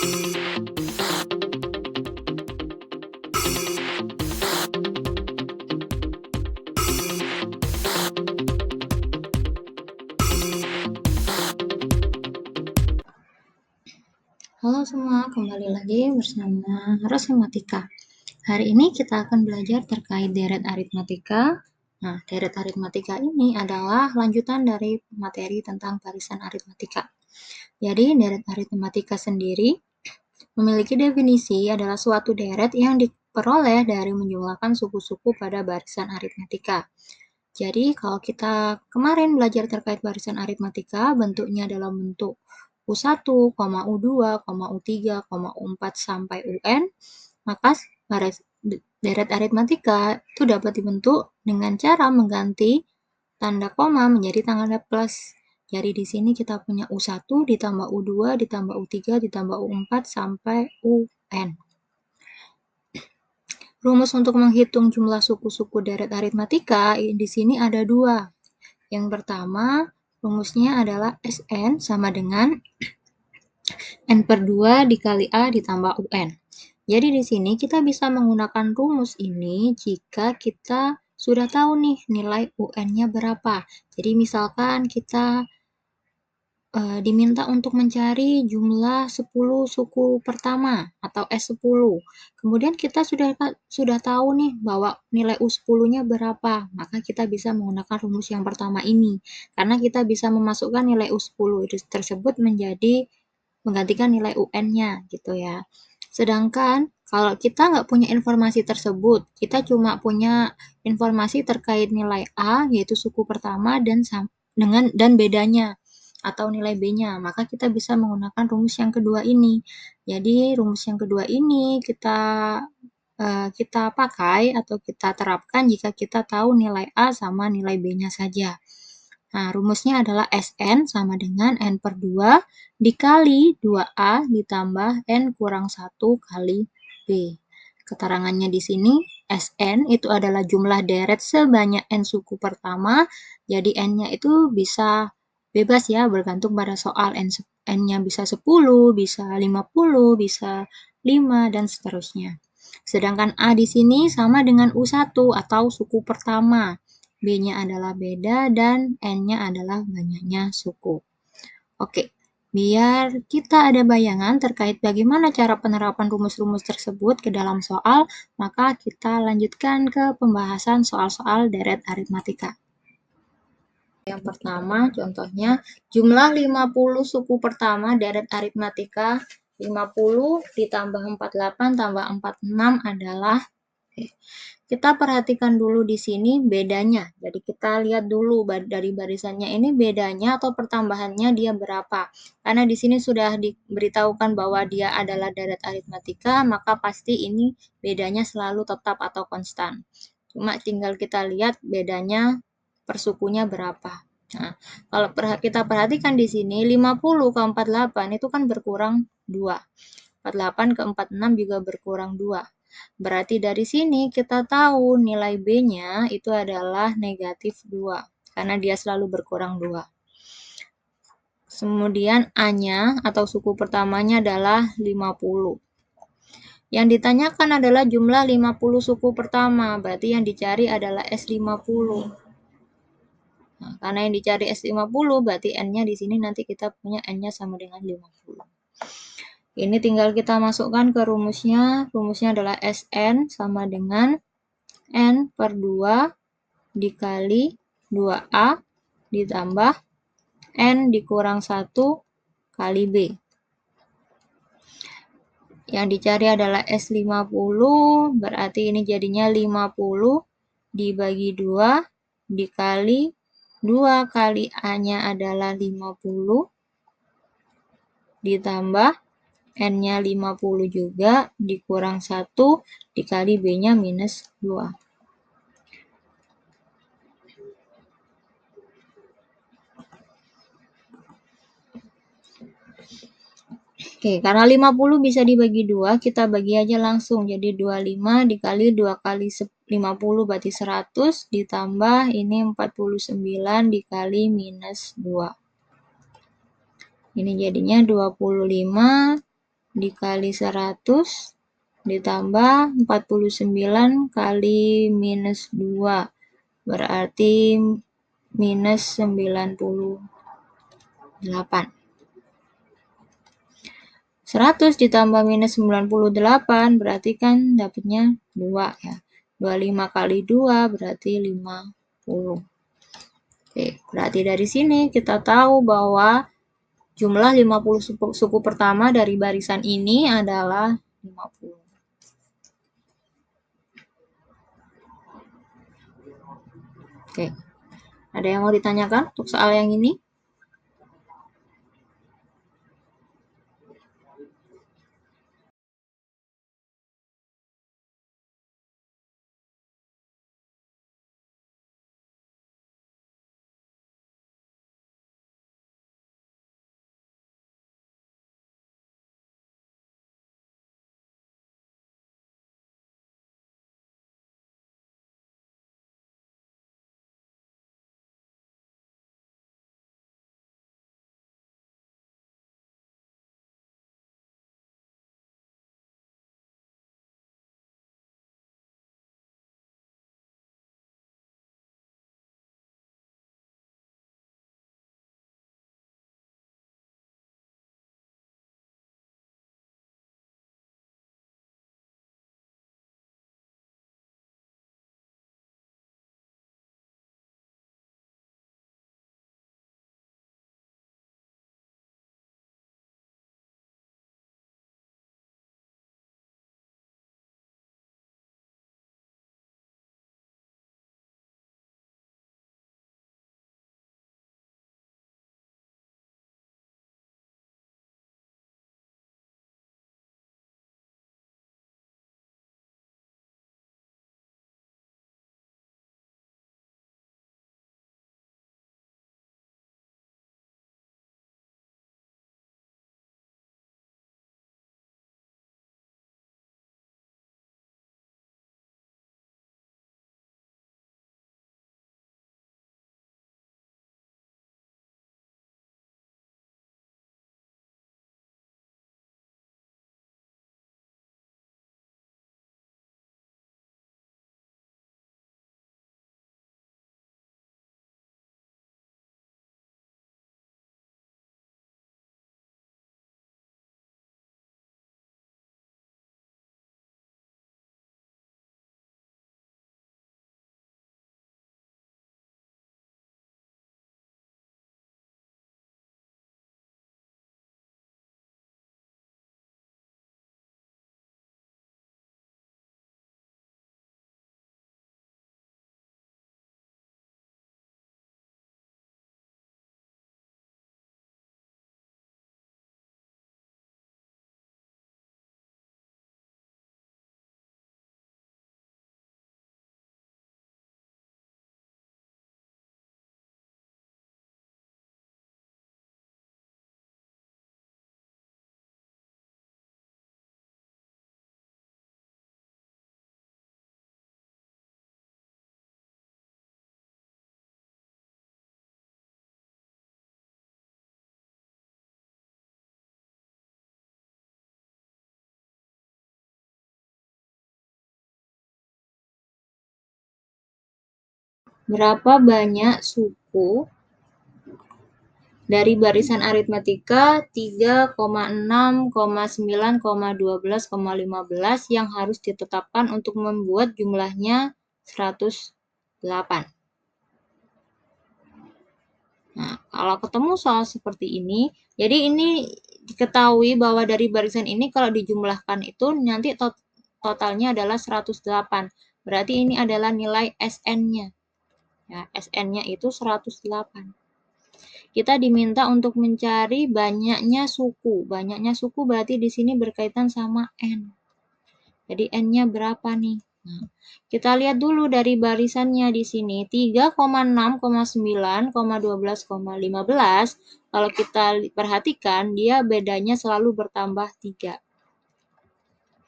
Halo semua, kembali lagi bersama Rosematika. Hari ini kita akan belajar terkait deret aritmatika. Nah, deret aritmatika ini adalah lanjutan dari materi tentang barisan aritmatika. Jadi, deret aritmatika sendiri memiliki definisi adalah suatu deret yang diperoleh dari menjumlahkan suku-suku pada barisan aritmatika. Jadi, kalau kita kemarin belajar terkait barisan aritmatika, bentuknya dalam bentuk U1, U2, U3, U4, sampai UN, maka deret aritmatika itu dapat dibentuk dengan cara mengganti tanda koma menjadi tanda plus. Jadi di sini kita punya U1 ditambah U2 ditambah U3 ditambah U4 sampai UN. Rumus untuk menghitung jumlah suku-suku deret aritmatika di sini ada dua. Yang pertama, rumusnya adalah Sn sama dengan N per 2 dikali A ditambah UN. Jadi di sini kita bisa menggunakan rumus ini jika kita sudah tahu nih nilai UN-nya berapa. Jadi misalkan kita diminta untuk mencari jumlah 10 suku pertama atau S10. Kemudian kita sudah tahu nih bahwa nilai U10-nya berapa. Maka kita bisa menggunakan rumus yang pertama ini. Karena kita bisa memasukkan nilai U10 tersebut menjadi menggantikan nilai UN-nya gitu ya. Sedangkan kalau kita nggak punya informasi tersebut, kita cuma punya informasi terkait nilai A, yaitu suku pertama dan bedanya atau nilai B-nya, maka kita bisa menggunakan rumus yang kedua ini. Jadi rumus yang kedua ini kita pakai atau kita terapkan jika kita tahu nilai A sama nilai B-nya saja. Nah, rumusnya adalah Sn sama dengan N per 2 dikali 2A ditambah N kurang 1 kali B. Keterangannya di sini, Sn itu adalah jumlah deret sebanyak N suku pertama, jadi N-nya itu bisa bebas ya, bergantung pada soal. N-nya bisa 10, bisa 50, bisa 5, dan seterusnya. Sedangkan A di sini sama dengan U1 atau suku pertama. B-nya adalah beda dan N-nya adalah banyaknya suku. Oke, biar kita ada bayangan terkait bagaimana cara penerapan rumus-rumus tersebut ke dalam soal, maka kita lanjutkan ke pembahasan soal-soal deret aritmatika. Yang pertama, contohnya, jumlah 50 suku pertama deret aritmatika 50 ditambah 48 tambah 46 adalah, kita perhatikan dulu di sini bedanya. Jadi kita lihat dulu dari barisannya ini bedanya atau pertambahannya dia berapa. Karena di sini sudah diberitahukan bahwa dia adalah deret aritmatika, maka pasti ini bedanya selalu tetap atau konstan. Cuma tinggal kita lihat bedanya per sukunya berapa. Nah, kalau kita perhatikan di sini 50 ke 48 itu kan berkurang 2. 48 ke 46 juga berkurang 2. Berarti dari sini kita tahu nilai B-nya itu adalah negatif 2. Karena dia selalu berkurang 2. Kemudian A-nya atau suku pertamanya adalah 50. Yang ditanyakan adalah jumlah 50 suku pertama. Berarti yang dicari adalah S50. Nah, karena yang dicari S50 berarti N-nya di sini nanti kita punya N-nya sama dengan 50. Ini tinggal kita masukkan ke rumusnya. Rumusnya adalah Sn sama dengan N per 2 dikali 2A ditambah N dikurang 1 kali B. Yang dicari adalah S50, berarti ini jadinya 50 dibagi 2 dikali 2 kali A-nya adalah 50 ditambah N-nya 50 juga dikurang 1 dikali B-nya minus 2. Oke, karena 50 bisa dibagi 2, kita bagi aja langsung. Jadi 25 dikali 2 kali 50 berarti 100 ditambah ini 49 dikali minus 2. Ini jadinya 25 dikali 100 ditambah 49 kali minus 2. Berarti minus 98. 100 ditambah minus 98 berarti kan dapatnya 2 ya. 25 kali 2 berarti 50. Oke, berarti dari sini kita tahu bahwa jumlah 50 suku pertama dari barisan ini adalah 50. Oke, ada yang mau ditanyakan untuk soal yang ini? Berapa banyak suku dari barisan aritmetika 3,6,9,12,15 yang harus ditetapkan untuk membuat jumlahnya 108. Nah, kalau ketemu soal seperti ini, jadi ini diketahui bahwa dari barisan ini kalau dijumlahkan itu nanti totalnya adalah 108. Berarti ini adalah nilai SN-nya. Ya, SN-nya itu 108. Kita diminta untuk mencari banyaknya suku. Banyaknya suku berarti di sini berkaitan sama N. Jadi N-nya berapa nih? Nah, kita lihat dulu dari barisannya di sini 3,6,9,12,15. Kalau kita perhatikan dia bedanya selalu bertambah 3.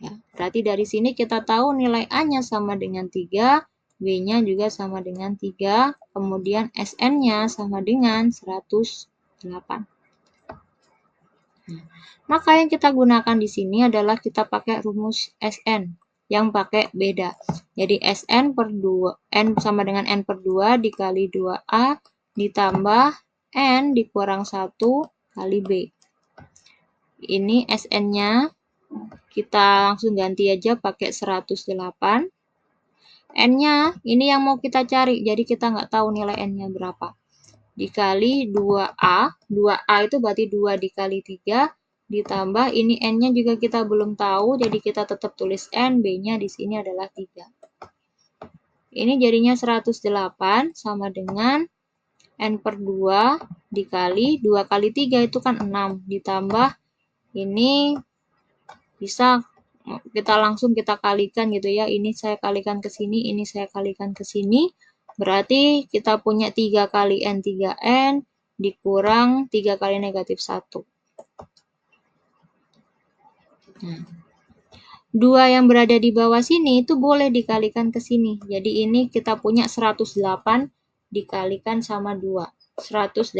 Ya, berarti dari sini kita tahu nilai A-nya sama dengan 3, B-nya juga sama dengan 3, kemudian SN-nya sama dengan 108. Maka yang kita gunakan di sini adalah kita pakai rumus Sn yang pakai beda. Jadi Sn per 2, N sama dengan N per 2 dikali 2A ditambah N dikurang 1 kali B. Ini Sn-nya kita langsung ganti aja pakai 108. N-nya ini yang mau kita cari, jadi kita nggak tahu nilai N-nya berapa. Dikali 2A, 2A itu berarti 2 dikali 3, ditambah ini N-nya juga kita belum tahu, jadi kita tetap tulis N, B-nya di sini adalah 3. Ini jadinya 108 sama dengan N per 2 dikali 2 kali 3 itu kan 6, ditambah ini bisa kita langsung kita kalikan gitu ya. Ini saya kalikan ke sini, ini saya kalikan ke sini. Berarti kita punya 3 kali N 3N dikurang 3 kali negatif 1. Nah, 2 yang berada di bawah sini itu boleh dikalikan ke sini. Jadi ini kita punya 108 dikalikan sama 2. 108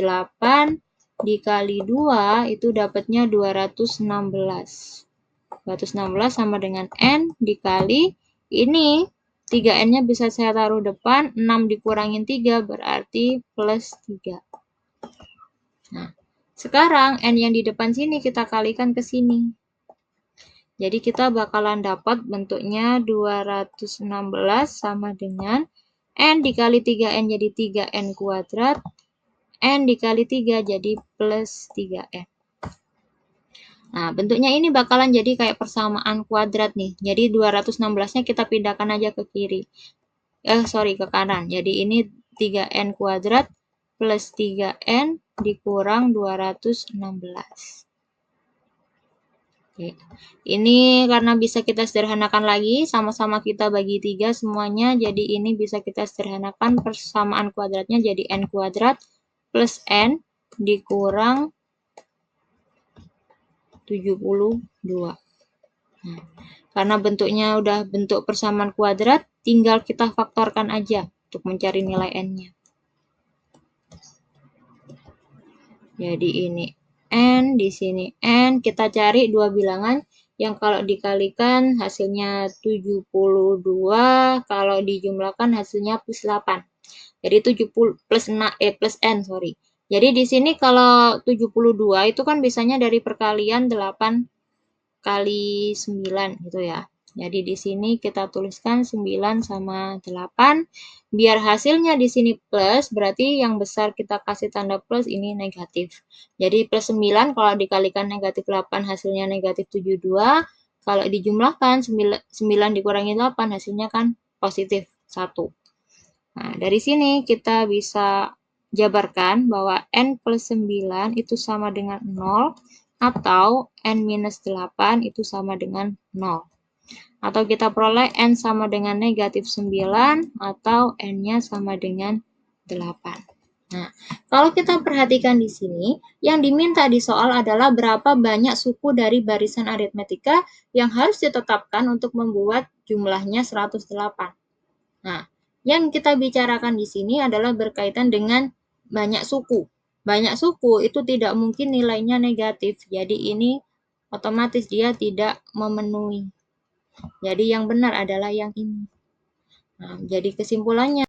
dikali 2 itu dapatnya 216. 216 sama dengan N dikali ini 3N-nya bisa saya taruh depan, 6 dikurangin 3 berarti plus 3. Nah, sekarang N yang di depan sini kita kalikan ke sini. Jadi kita bakalan dapat bentuknya 216 sama dengan N dikali 3N jadi 3N kuadrat, N dikali 3 jadi plus 3N. Nah, bentuknya ini bakalan jadi kayak persamaan kuadrat nih. Jadi 216-nya kita pindahkan aja ke kiri. Ke kanan. Jadi ini 3N kuadrat plus 3N dikurang 216. Oke. Ini karena bisa kita sederhanakan lagi, sama-sama kita bagi 3 semuanya. Jadi ini bisa kita sederhanakan persamaan kuadratnya jadi N kuadrat plus N dikurang 72. Nah, karena bentuknya udah bentuk persamaan kuadrat, tinggal kita faktorkan aja untuk mencari nilai N-nya. Jadi ini N, di sini N, kita cari dua bilangan yang kalau dikalikan hasilnya 72, kalau dijumlahkan hasilnya plus 8. Jadi 70 plus N, sorry. Jadi di sini kalau 72 itu kan biasanya dari perkalian 8 kali 9 gitu ya. Jadi di sini kita tuliskan 9 sama 8. Biar hasilnya di sini plus, berarti yang besar kita kasih tanda plus, ini negatif. Jadi plus 9 kalau dikalikan negatif 8 hasilnya negatif 72. Kalau dijumlahkan 9 dikurangi 8 hasilnya kan positif 1. Nah, dari sini kita bisa jabarkan bahwa N plus 9 itu sama dengan 0 atau N minus 8 itu sama dengan 0. Atau kita peroleh N sama dengan negatif 9 atau N-nya sama dengan 8. Nah, kalau kita perhatikan di sini, yang diminta di soal adalah berapa banyak suku dari barisan aritmetika yang harus ditetapkan untuk membuat jumlahnya 108. Nah, yang kita bicarakan di sini adalah berkaitan dengan banyak suku. Banyak suku itu tidak mungkin nilainya negatif. Jadi ini otomatis dia tidak memenuhi. Jadi yang benar adalah yang ini. Nah, jadi kesimpulannya.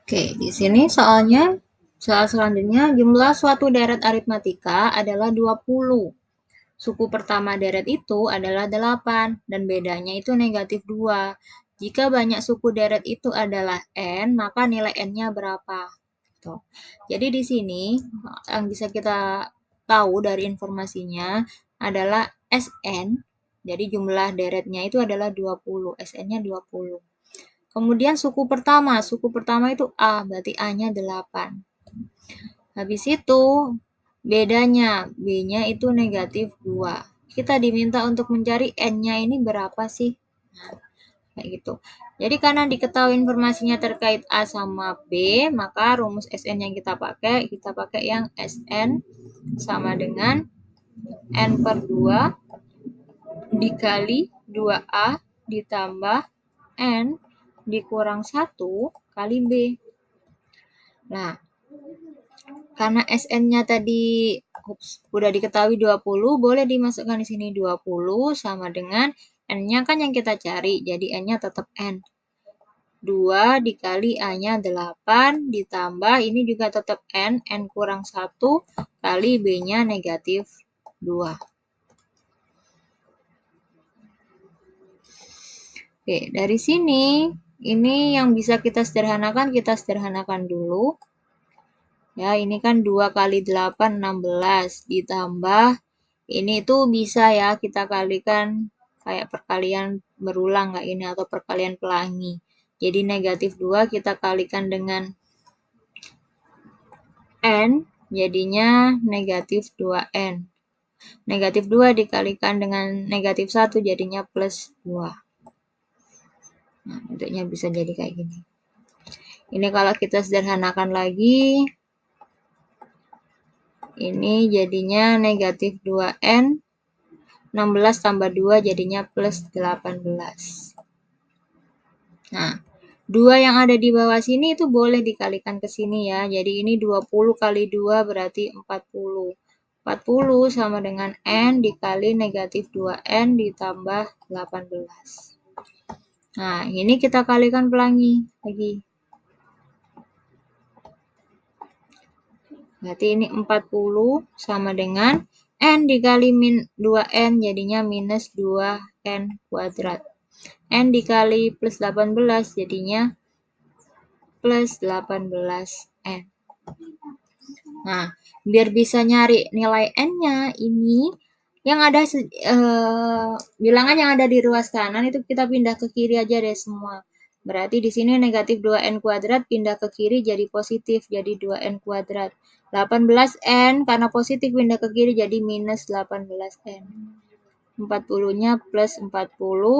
Oke, di sini soalnya soal selanjutnya jumlah suatu deret aritmatika adalah 20. Suku pertama deret itu adalah 8 dan bedanya itu negatif 2. Jika banyak suku deret itu adalah N, maka nilai N-nya berapa? Tuh. Jadi di sini yang bisa kita tahu dari informasinya adalah Sn. Jadi jumlah deretnya itu adalah 20. Sn-nya 20. Kemudian suku pertama itu A, berarti A-nya 8. Habis itu bedanya, B-nya itu negatif 2. Kita diminta untuk mencari N-nya ini berapa sih? Nah, Kayak gitu. Jadi karena diketahui informasinya terkait A sama B, maka rumus SN yang kita pakai yang SN sama dengan N per 2 dikali 2A ditambah N dikurang 1 kali B. Nah, karena SN-nya tadi udah diketahui 20, boleh dimasukkan di sini 20 sama dengan N-nya kan yang kita cari, jadi N-nya tetap N. 2 dikali A-nya 8, ditambah ini juga tetap N kurang 1 kali B-nya negatif 2. Oke, dari sini, ini yang bisa kita sederhanakan dulu. Ya, ini kan 2 kali 8, 16, ditambah, ini tuh bisa ya kita kalikan kayak perkalian berulang kayak ini, atau perkalian pelangi. Jadi negatif 2 kita kalikan dengan N, jadinya negatif 2N. Negatif 2 dikalikan dengan negatif 1, jadinya plus 2. Nah, bentuknya bisa jadi kayak gini. Ini kalau kita sederhanakan lagi, ini jadinya negatif 2N, 16 tambah 2 jadinya plus 18. Nah, 2 yang ada di bawah sini itu boleh dikalikan ke sini ya. Jadi ini 20 kali 2 berarti 40. 40 sama dengan N dikali negatif 2N ditambah 18. Nah, ini kita kalikan pelangi lagi. Berarti ini 40 sama dengan N dikali 2N jadinya minus 2N kuadrat. N dikali plus 18 jadinya plus 18N. Nah, biar bisa nyari nilai N-nya ini, yang ada bilangan yang ada di ruas kanan itu kita pindah ke kiri aja deh semua. Berarti di sini negatif 2N kuadrat pindah ke kiri jadi positif, jadi 2N kuadrat. 18N karena positif pindah ke kiri jadi minus 18N. 40-nya plus 40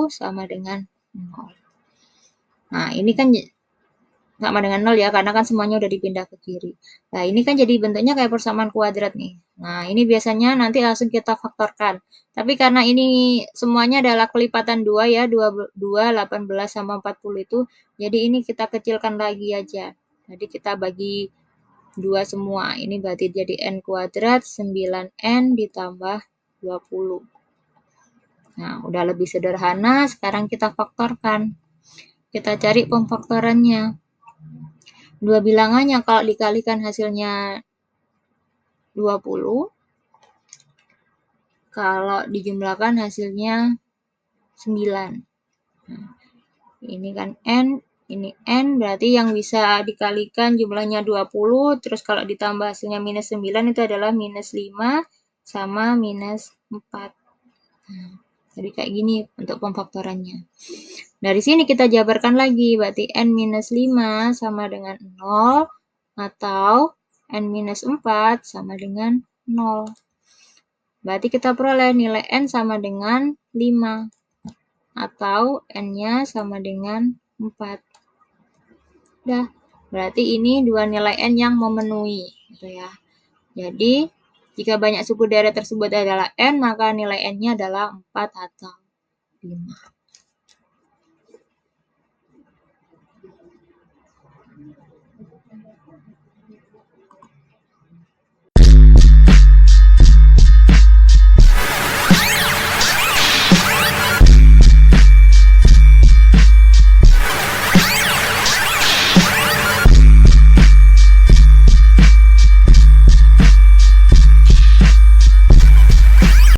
sama dengan 0. Nah, ini kan sama dengan 0 ya, karena kan semuanya udah dipindah ke kiri. Nah, ini kan jadi bentuknya kayak persamaan kuadrat nih. Nah, ini biasanya nanti langsung kita faktorkan. Tapi karena ini semuanya adalah kelipatan 2 ya, 2, 18 sama 40 itu, jadi ini kita kecilkan lagi aja. Jadi kita bagi 2 semua. Ini berarti jadi N kuadrat 9N ditambah 20. Nah, udah lebih sederhana, sekarang kita faktorkan. Kita cari pemfaktorannya. Dua bilangannya kalau dikalikan hasilnya 20, kalau dijumlahkan hasilnya 9. Nah, ini kan N, ini N, berarti yang bisa dikalikan jumlahnya 20, terus kalau ditambah hasilnya minus 9 itu adalah minus 5 sama minus 4. Nah, jadi kayak gini untuk pemfaktorannya. Dari sini kita jabarkan lagi, berarti N minus 5 sama dengan 0, atau N minus 4 sama dengan 0. Berarti kita peroleh nilai N sama dengan 5, atau N-nya sama dengan 4. Udah, berarti ini dua nilai N yang memenuhi, gitu ya. Jadi, jika banyak suku deret tersebut adalah N, maka nilai N-nya adalah 4 atau 5.